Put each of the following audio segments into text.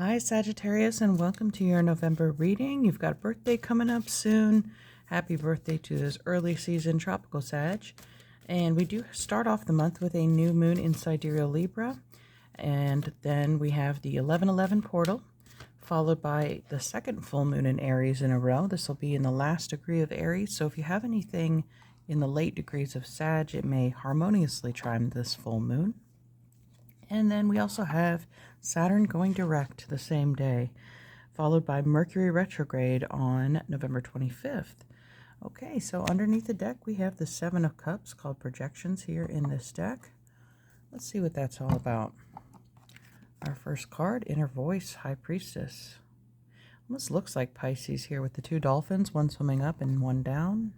Hi, Sagittarius, and welcome to your November reading. You've got a birthday coming up soon. Happy birthday to this early season tropical Sag. And we do start off the month with a new moon in Sidereal Libra. And then we have the 11/11 portal, followed by the second full moon in Aries in a row. This will be in the last degree of Aries. So if you have anything in the late degrees of Sag, it may harmoniously trine this full moon. And then we also have Saturn going direct the same day, followed by Mercury retrograde on November 25th. Okay, so underneath the deck, we have the Seven of Cups called Projections here in this deck. Let's see what that's all about. Our first card, Inner Voice, High Priestess. Almost looks like Pisces here with the two dolphins, one swimming up and one down.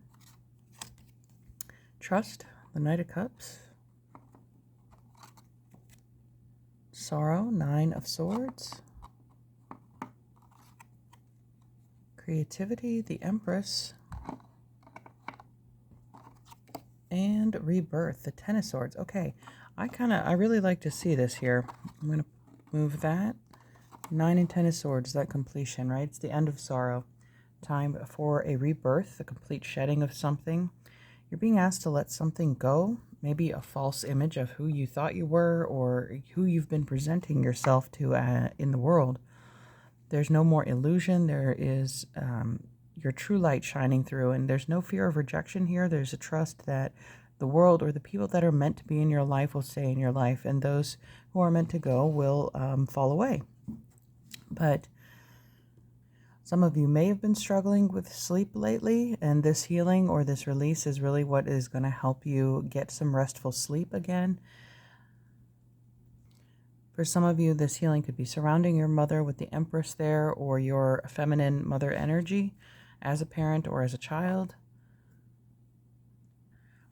Trust, the Knight of Cups. Sorrow, Nine of Swords. Creativity, the Empress. And Rebirth, the Ten of Swords. Okay, I really like to see this here. I'm going to move that. 9 and 10 of Swords, that completion, right? It's the end of sorrow. Time for a rebirth, the complete shedding of something. You're being asked to let something go. Maybe a false image of who you thought you were or who you've been presenting yourself to in the world. There's no more illusion. There is your true light shining through, and there's no fear of rejection here. There's a trust that the world or the people that are meant to be in your life will stay in your life, and those who are meant to go will fall away. But some of you may have been struggling with sleep lately, and this healing or this release is really what is going to help you get some restful sleep again. For some of you, this healing could be surrounding your mother with the Empress there, or your feminine mother energy as a parent or as a child.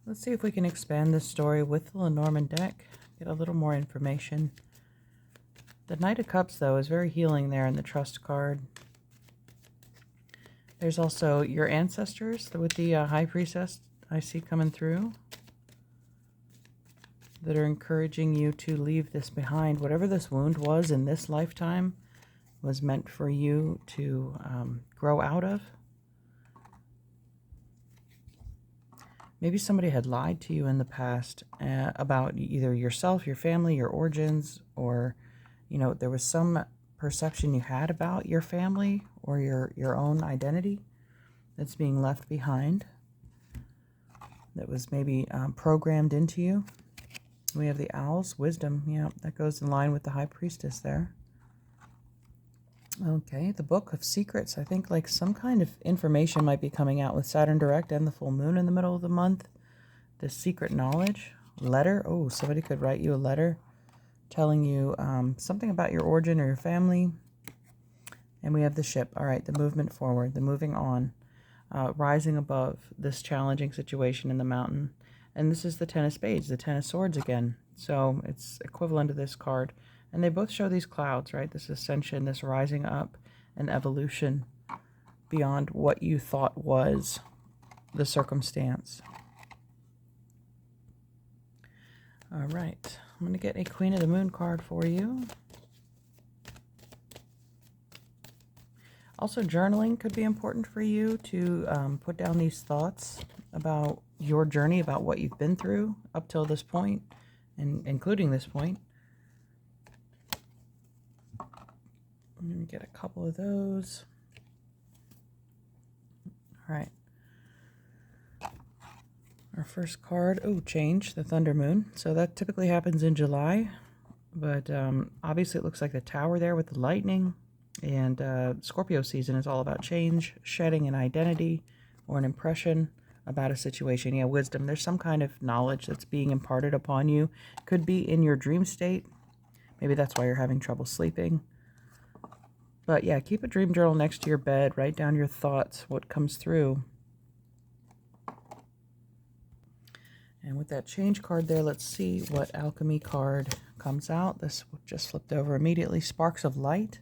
Let's see if we can expand this story with the Lenormand deck, get a little more information. The Knight of Cups, though, is very healing there in the Trust card. There's also your ancestors with the High Priestess I see coming through that are encouraging you to leave this behind. Whatever this wound was in this lifetime was meant for you to grow out of. Maybe somebody had lied to you in the past about either yourself, your family, your origins, or, there was some perception you had about your family or your own identity that's being left behind, that was maybe programmed into you. We have the Owls, Wisdom. Yeah, that goes in line with the High Priestess there. Okay, the Book of Secrets. I think like some kind of information might be coming out with Saturn direct and the full moon in the middle of the month. The secret knowledge. Letter. Oh, somebody could write you a letter telling you something about your origin or your family. And we have the Ship. All right, the movement forward, the moving on, rising above this challenging situation in the mountain. And this is the Ten of Spades, the Ten of Swords again. So it's equivalent to this card. And they both show these clouds, right? This ascension, this rising up, and evolution beyond what you thought was the circumstance. All right, I'm going to get a Queen of the Moon card for you. Also, journaling could be important for you to put down these thoughts about your journey, about what you've been through up till this point, and including this point. I'm going to get a couple of those. All right. Our first card, change, the Thunder Moon. So that typically happens in July, but obviously it looks like the Tower there with the lightning. And Scorpio season is all about change, shedding an identity or an impression about a situation. Yeah, wisdom. There's some kind of knowledge that's being imparted upon you. Could be in your dream state. Maybe that's why you're having trouble sleeping. But yeah, keep a dream journal next to your bed. Write down your thoughts, what comes through. And with that change card there, let's see what alchemy card comes out. This just flipped over immediately. Sparks of Light.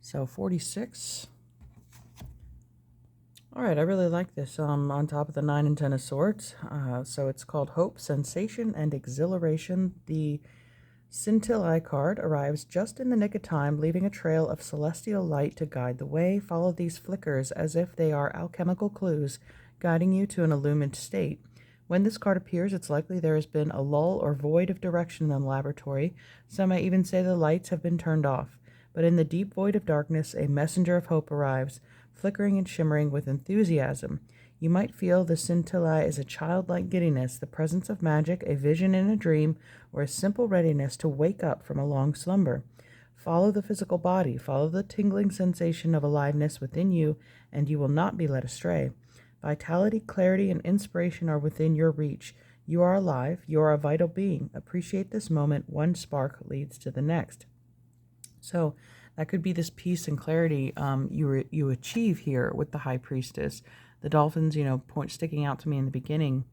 So 46. All right, I really like this on top of the 9 and 10 of Swords. So it's called Hope, Sensation, and Exhilaration. The Scintillae card arrives just in the nick of time, leaving a trail of celestial light to guide the way. Follow these flickers as if they are alchemical clues, guiding you to an illumined state. When this card appears, it's likely there has been a lull or void of direction in the laboratory. Some may even say the lights have been turned off. But in the deep void of darkness, a messenger of hope arrives, flickering and shimmering with enthusiasm. You might feel the scintillae as a childlike giddiness, the presence of magic, a vision in a dream, or a simple readiness to wake up from a long slumber. Follow the physical body, follow the tingling sensation of aliveness within you, and you will not be led astray. Vitality, clarity, and inspiration are within your reach. You are alive, you are a vital being. Appreciate this moment, one spark leads to the next. So that could be this peace and clarity you achieve here with the High Priestess. The dolphins, sticking out to me in the beginning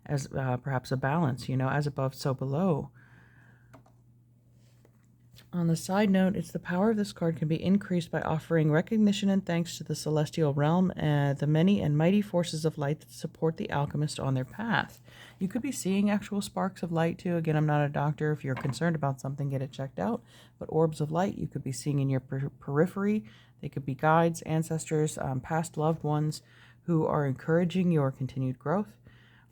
as perhaps a balance, as above, so below. On the side note, it's the power of this card can be increased by offering recognition and thanks to the celestial realm and the many and mighty forces of light that support the alchemist on their path. You could be seeing actual sparks of light too. Again, I'm not a doctor. If you're concerned about something, get it checked out. But orbs of light you could be seeing in your periphery. They could be guides, ancestors, past loved ones who are encouraging your continued growth.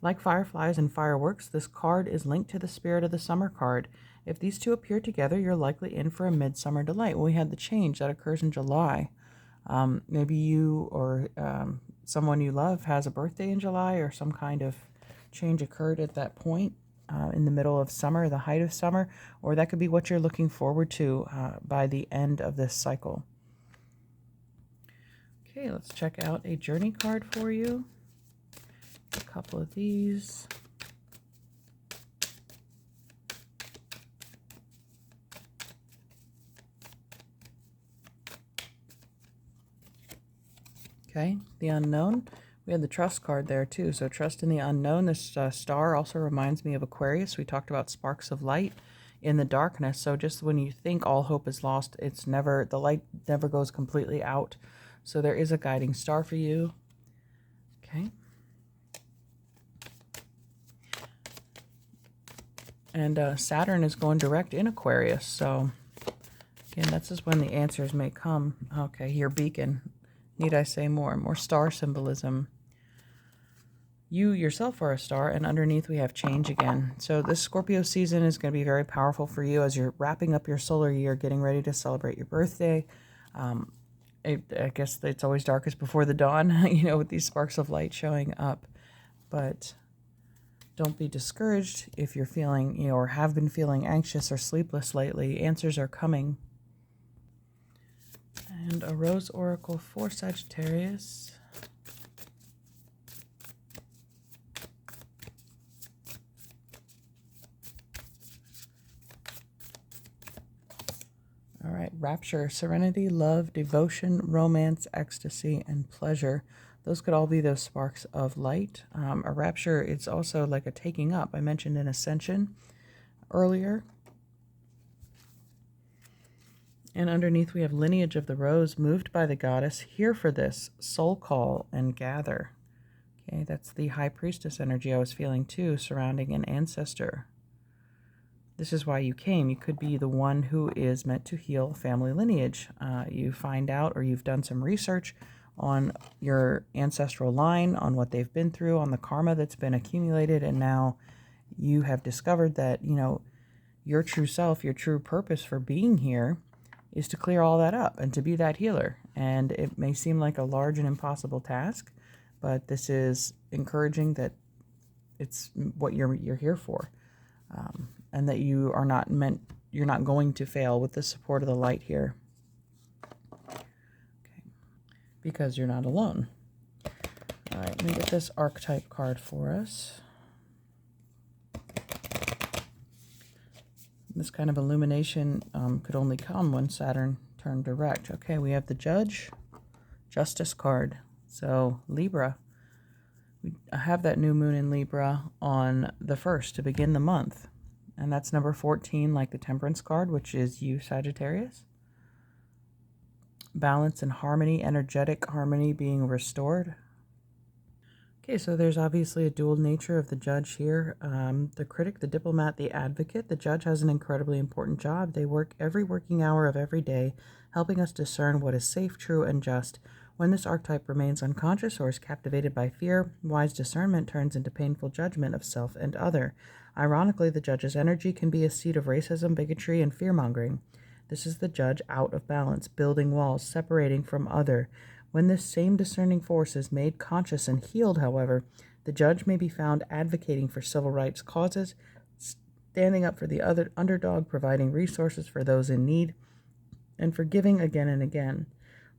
Like fireflies and fireworks, this card is linked to the spirit of the summer card. If these two appear together, you're likely in for a midsummer delight. Well, we had the change that occurs in July. Maybe you or someone you love has a birthday in July, or some kind of change occurred at that point in the middle of summer, the height of summer, or that could be what you're looking forward to by the end of this cycle. Okay, let's check out a journey card for you. A couple of these. Okay, the unknown. We had the trust card there too. So trust in the unknown. This star also reminds me of Aquarius. We talked about sparks of light in the darkness. So just when you think all hope is lost, the light never goes completely out. So there is a guiding star for you. Okay. And Saturn is going direct in Aquarius. So again, that's just when the answers may come. Okay, your beacon. Need I say more? More star symbolism. You yourself are a star, and underneath we have change again. So this Scorpio season is going to be very powerful for you as you're wrapping up your solar year, getting ready to celebrate your birthday. I guess it's always darkest before the dawn, with these sparks of light showing up. But don't be discouraged if you're feeling, or have been feeling anxious or sleepless lately. Answers are coming. And a Rose Oracle for Sagittarius. All right, rapture, serenity, love, devotion, romance, ecstasy, and pleasure. Those could all be those sparks of light. A rapture, it's also like a taking up. I mentioned an ascension earlier. And underneath we have lineage of the rose, moved by the goddess, here for this, soul call and gather. Okay, that's the high priestess energy I was feeling too, surrounding an ancestor. This is why you came. You could be the one who is meant to heal family lineage. You find out, or you've done some research on your ancestral line, on what they've been through, on the karma that's been accumulated, and now you have discovered that, your true self, your true purpose for being here is to clear all that up and to be that healer. And it may seem like a large and impossible task, but this is encouraging that it's what you're here for, and that you're not going to fail with the support of the light here. Okay, because you're not alone. All right, let me get this archetype card for us. This kind of illumination could only come when Saturn turned direct. Okay, we have the Judge, Justice card. So Libra. We have that new moon in Libra on the 1st to begin the month. And that's number 14, like the Temperance card, which is you, Sagittarius. Balance and harmony, energetic harmony being restored. Okay, so there's obviously a dual nature of the judge here. The critic, the diplomat, the advocate. The judge has an incredibly important job. They work every working hour of every day, helping us discern what is safe, true, and just. When this archetype remains unconscious or is captivated by fear, wise discernment turns into painful judgment of self and other. Ironically, the judge's energy can be a seed of racism, bigotry, and fear-mongering. This is the judge out of balance, building walls, separating from other. When this same discerning force is made conscious and healed, however, the judge may be found advocating for civil rights causes, standing up for the other underdog, providing resources for those in need, and forgiving again and again.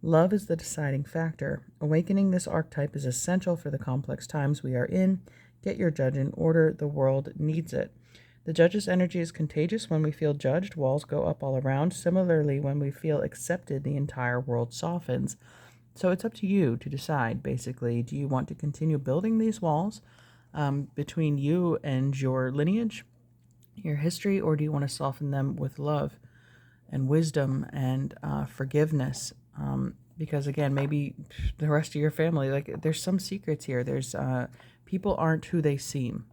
Love is the deciding factor. Awakening this archetype is essential for the complex times we are in. Get your judge in order. The world needs it. The judge's energy is contagious. When we feel judged, walls go up all around. Similarly, when we feel accepted, the entire world softens. So it's up to you to decide, basically. Do you want to continue building these walls between you and your lineage, your history, or do you want to soften them with love and wisdom and forgiveness? Because again, maybe the rest of your family, like there's some secrets here. There's people aren't who they seem.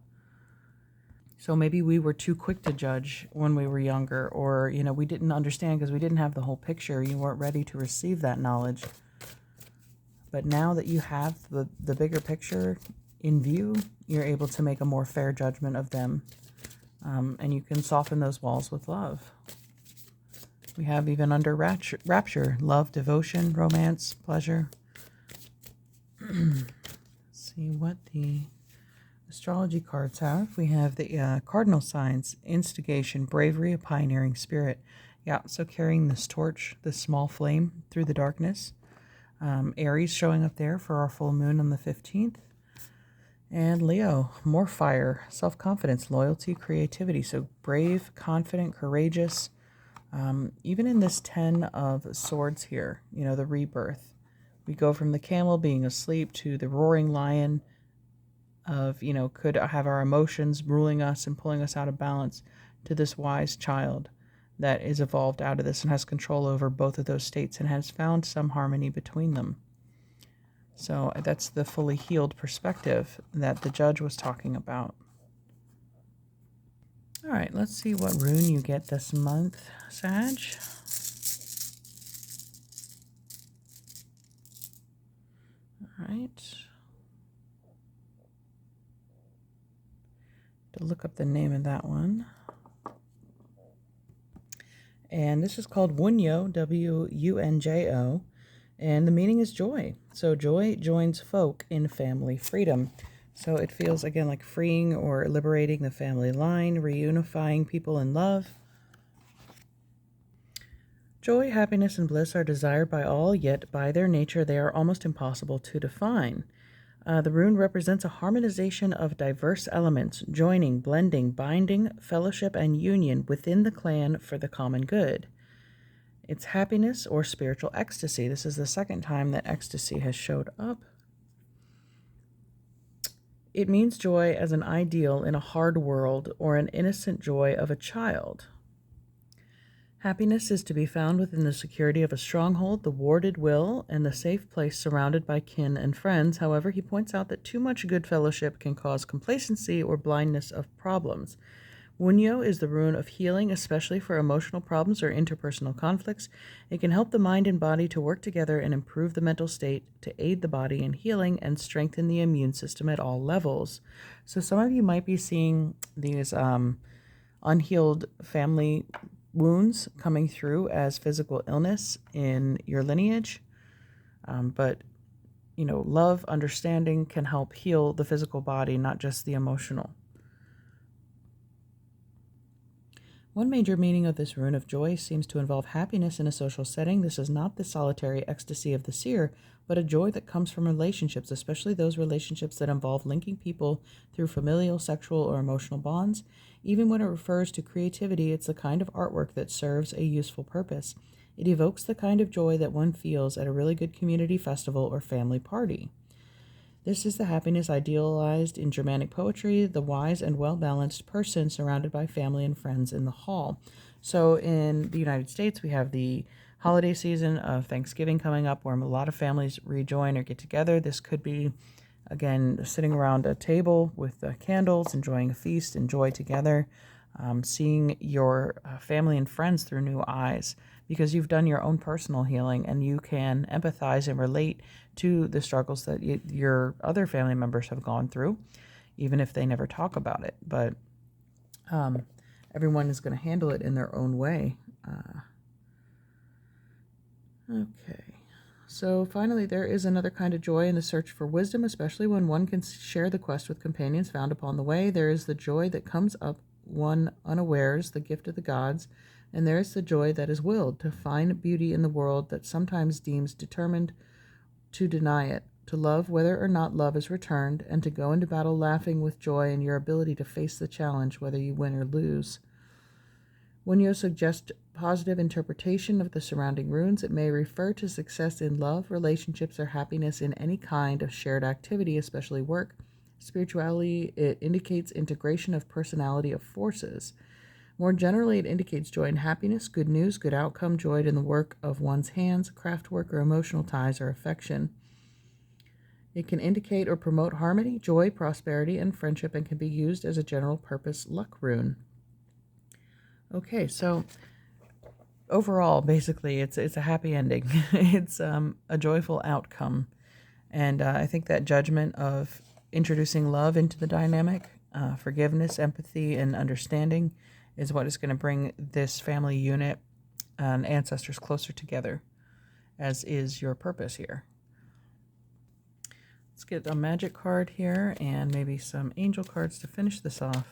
So maybe we were too quick to judge when we were younger, or, we didn't understand because we didn't have the whole picture. You weren't ready to receive that knowledge. But now that you have the bigger picture in view, you're able to make a more fair judgment of them. And you can soften those walls with love. We have even under rapture, love, devotion, romance, pleasure. Let's see what the astrology cards have. We have the cardinal signs, instigation, bravery, a pioneering spirit. Yeah, so carrying this torch, this small flame through the darkness. Aries showing up there for our full moon on the 15th. And Leo, more fire, self-confidence, loyalty, creativity. So brave, confident, courageous. Even in this 10 of swords here, the rebirth. We go from the camel being asleep to the roaring lion of, could have our emotions ruling us and pulling us out of balance, to this wise child that is evolved out of this and has control over both of those states and has found some harmony between them. So that's the fully healed perspective that the judge was talking about. All right, let's see what rune you get this month, Sag. All right. To look up the name of that one. And this is called Wunjo, Wunjo, and the meaning is joy. So joy joins folk in family freedom. So it feels, again, like freeing or liberating the family line, reunifying people in love. Joy, happiness, and bliss are desired by all, yet by their nature they are almost impossible to define. The rune represents a harmonization of diverse elements, joining, blending, binding, fellowship, and union within the clan for the common good. It's happiness or spiritual ecstasy. This is the second time that ecstasy has showed up. It means joy as an ideal in a hard world or an innocent joy of a child. Happiness is to be found within the security of a stronghold, the warded will, and the safe place surrounded by kin and friends. However, he points out that too much good fellowship can cause complacency or blindness of problems. Wunjo is the rune of healing, especially for emotional problems or interpersonal conflicts. It can help the mind and body to work together and improve the mental state to aid the body in healing and strengthen the immune system at all levels. So some of you might be seeing these unhealed family wounds coming through as physical illness in your lineage. But love, understanding can help heal the physical body, not just the emotional. One major meaning of this rune of joy seems to involve happiness in a social setting. This is not the solitary ecstasy of the seer, but a joy that comes from relationships, especially those relationships that involve linking people through familial, sexual, or emotional bonds. Even when it refers to creativity, it's the kind of artwork that serves a useful purpose. It evokes the kind of joy that one feels at a really good community festival or family party. This is the happiness idealized in Germanic poetry, the wise and well-balanced person surrounded by family and friends in the hall. So in the United States, we have the holiday season of Thanksgiving coming up where a lot of families rejoin or get together. This could be Again, sitting around a table with candles, enjoying a feast, enjoy together, seeing your family and friends through new eyes, because you've done your own personal healing and you can empathize and relate to the struggles that your other family members have gone through, even if they never talk about it. But everyone is going to handle it in their own way. Okay. So finally, there is another kind of joy in the search for wisdom, especially when one can share the quest with companions found upon the way. There is the joy that comes up one unawares, the gift of the gods, and there is the joy that is willed, to find beauty in the world that sometimes deems determined to deny it, to love whether or not love is returned, and to go into battle laughing with joy in your ability to face the challenge whether you win or lose. Wunjo suggests positive interpretation of the surrounding runes. It may refer to success in love, relationships, or happiness in any kind of shared activity, especially work. Spirituality, it indicates integration of personality of forces. More generally, it indicates joy and happiness, good news, good outcome, joy in the work of one's hands, craft work, or emotional ties or affection. It can indicate or promote harmony, joy, prosperity, and friendship, and can be used as a general purpose luck rune. Okay, so overall, basically, it's a happy ending. It's a joyful outcome. And I think that judgment of introducing love into the dynamic, forgiveness, empathy, and understanding is what is going to bring this family unit and ancestors closer together, as is your purpose here. Let's get a magic card here and maybe some angel cards to finish this off.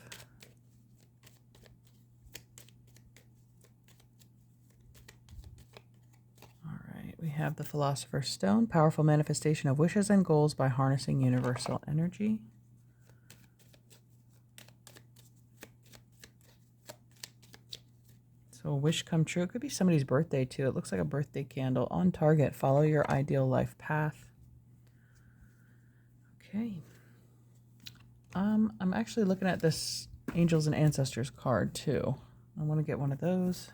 We have the Philosopher's Stone, powerful manifestation of wishes and goals by harnessing universal energy. So a wish come true. It could be somebody's birthday too. It looks like a birthday candle. On target. Follow your ideal life path. Okay. I'm actually looking at this Angels and Ancestors card too. I want to get one of those.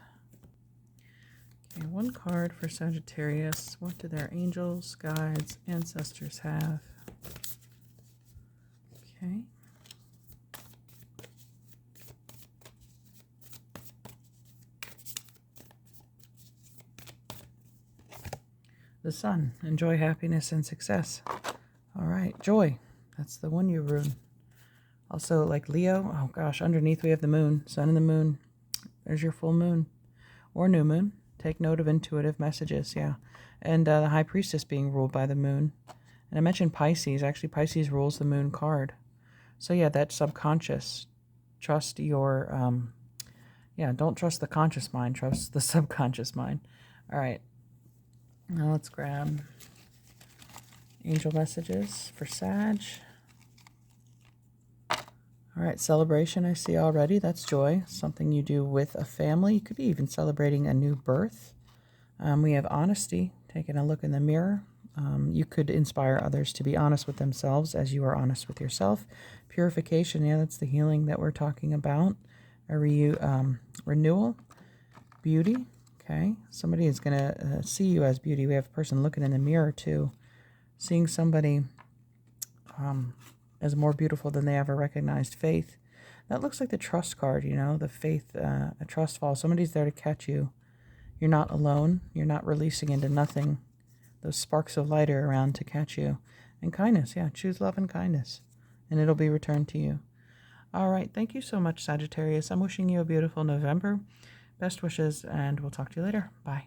Okay, one card for Sagittarius. What do their angels, guides, ancestors have? Okay. The Sun. Enjoy happiness and success. All right, joy. That's the Wunjo rune. Also, like Leo, oh gosh, underneath we have the moon, sun and the moon. There's your full moon or new moon. Take note of intuitive messages, yeah. And the High Priestess being ruled by the moon. And I mentioned Pisces. Actually, Pisces rules the moon card. So yeah, that's subconscious. Trust your, don't trust the conscious mind. Trust the subconscious mind. All right. Now let's grab angel messages for Sag. All right, celebration I see already. That's joy, something you do with a family. You could be even celebrating a new birth. We have honesty, taking a look in the mirror. You could inspire others to be honest with themselves as you are honest with yourself. Purification, yeah, that's the healing that we're talking about. A renewal. Beauty, okay. Somebody is going to see you as beauty. We have a person looking in the mirror too, seeing somebody as more beautiful than they ever recognized. Faith. That looks like the trust card, you know, the faith, a trust fall. Somebody's there to catch you. You're not alone. You're not releasing into nothing. Those sparks of light are around to catch you. And kindness, yeah, choose love and kindness, and it'll be returned to you. All right, thank you so much, Sagittarius. I'm wishing you a beautiful November. Best wishes, and we'll talk to you later. Bye.